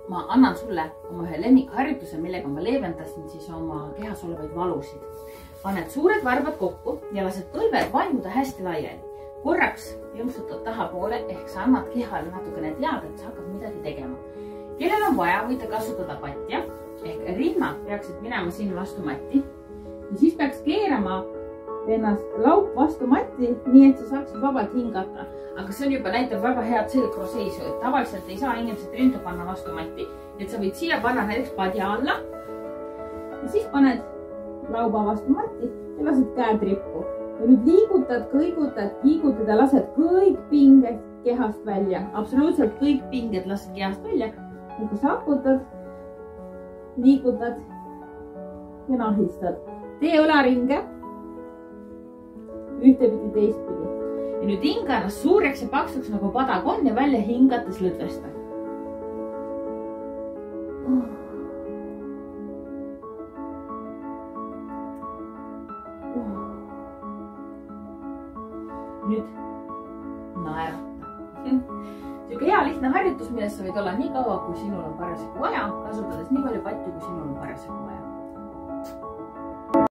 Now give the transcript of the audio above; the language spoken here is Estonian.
ma annan sulle oma ühe lemmikharjutuse, millega ma leevendasin siis oma kehas olevaid valusid. Paned suured varbad kokku ja lased põlved vajuda hästi laiali. Korraks jõmsutad tahapoole ehk sa annad kehale natukene teada, et sa hakkad midagi tegema. Kellel on vaja, võite kasutada patja ehk rinnad peaksid minema siin vastu matti ja siis peaks keerama ennast laup vastu matti, nii et sa saaksid vabalt hingata. Aga see on juba näitab väga head selgroosseisu, et tavaliselt ei saa inimesed rindu panna vastu matti, et sa võid siia panna näiteks padja alla ja siis paned lauba vastu matti ja lased käed rippu. Ja nüüd liigutad, kõigutad, kiigutad ja lased kõik pinged kehast välja. Absoluutselt kõik pinged lased kehast välja. Nüüd sakutad, liigutad ja nahistad. Tee õlaringe ühtepidi teistpidi. Ja nüüd hinga ennast suureks ja paksuks nagu padagon ja välja hingates lõdvesta. Nüüd naerata. Siuke hea lihtne harjutus, millest sa võid olla nii kaua, kui sinul on parasjagu vaja, kasutades nii palju patju, kui sinul on parasjagu vaja.